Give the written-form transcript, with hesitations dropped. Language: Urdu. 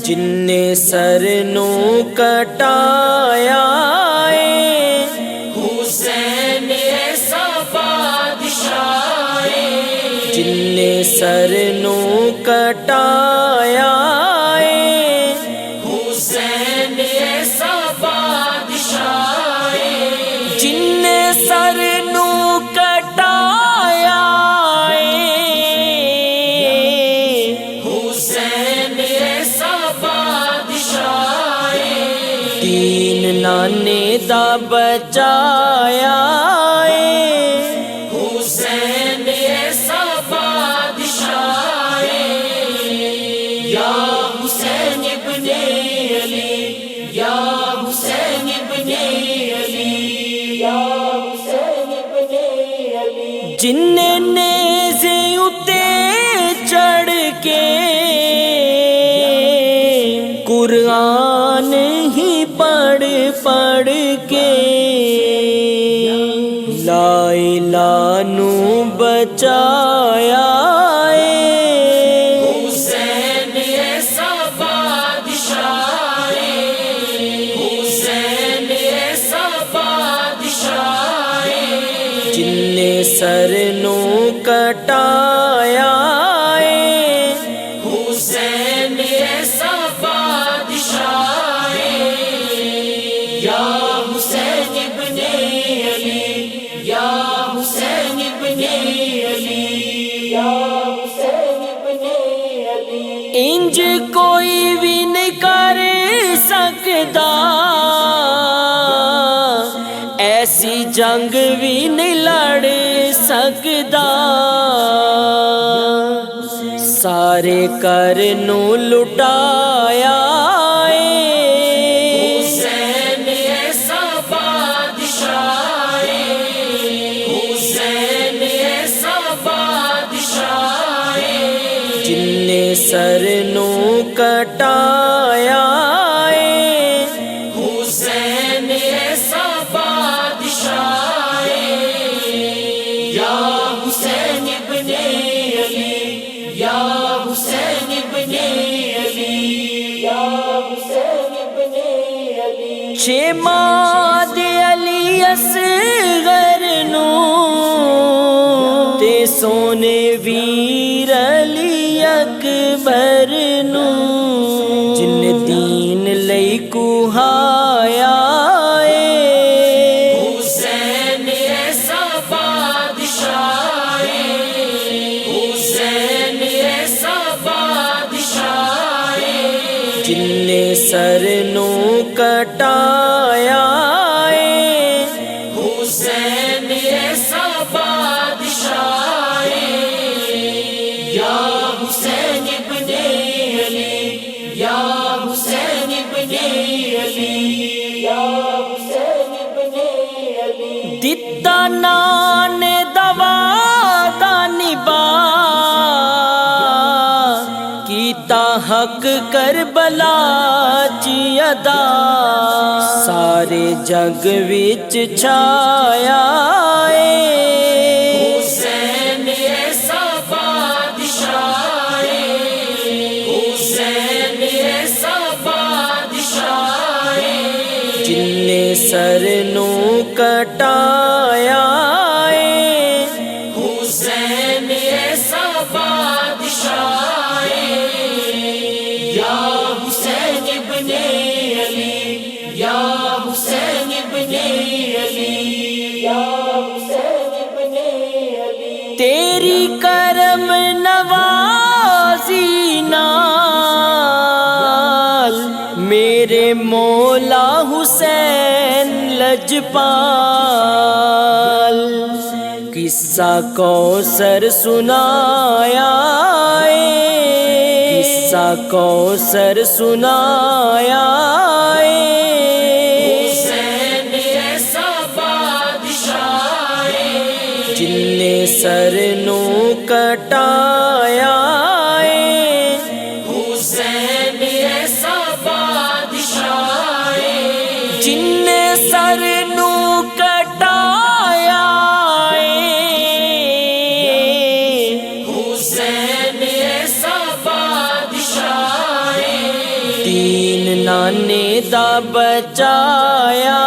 جن نے سر نو کٹایا حسین ایسا بادشاہ جن نے سر نو کٹایا حسین ایسا بادشاہ جن نے سر نو کٹایا حسین ایسا بادشاہ دین نانے دا بچایا حسین ایسا بادشاہ یا حسین ابن علی یا حسین ابن علی یا حسین ابن علی جن نے نیزے اتے چڑھ کے قرآن ہی پڑھ پڑھ کے لا الہ نو بچایا حسین ایسا بادشاہ حسین ایسا بادشاہ جن نے سر نو کٹایا حسین ایسا بادشاہ یا حسین ابن علی یا حسین ابن علی یا حسین ابن علی انج کوئی بھی نہیں کر سکتا ایسی جنگ بھی نہیں لڑ سکتا سارے کر نو لٹایا حسین ایسا بادشاہ حسین ایسا بادشاہ جن نے سر نو کٹایا حسین ایسا بادشاہ یا حسین ابن علی یا حسین ابن علی یا حسین ابن علی چھ ماد علی اصغر نو تے سونے ویر علی اکبر نو جن دین لئی کوہایا حسین ایسا بادشاہ حسین ایسا بادشاہ جن نے سر نو کٹایا حسین ایسا بادشاہ یا حسین ابن علی یا حسین ابن علی یا حسین ابن علی دتا نان دوا دا نبا کیتا حق کربلا چی ادا سارے جگ وچ چھایا حسین ایسا بادشاہ حسین ایسا بادشاہ جن نے سر نو کٹایا حسین ایسا بادشاہ یا حسین ابن علی یا حسین ابن علی یا حسین ابن علی تیری کرم نوازی نال میرے مولا حسین لجپال قصہ کوثر سنایا قصہ کوثر سنایا حسین ایسا بادشاہ جن نے سر نو کٹایا حسین ایسا بادشاہ جن نے سر نو کٹایا تین نانے دا بچایا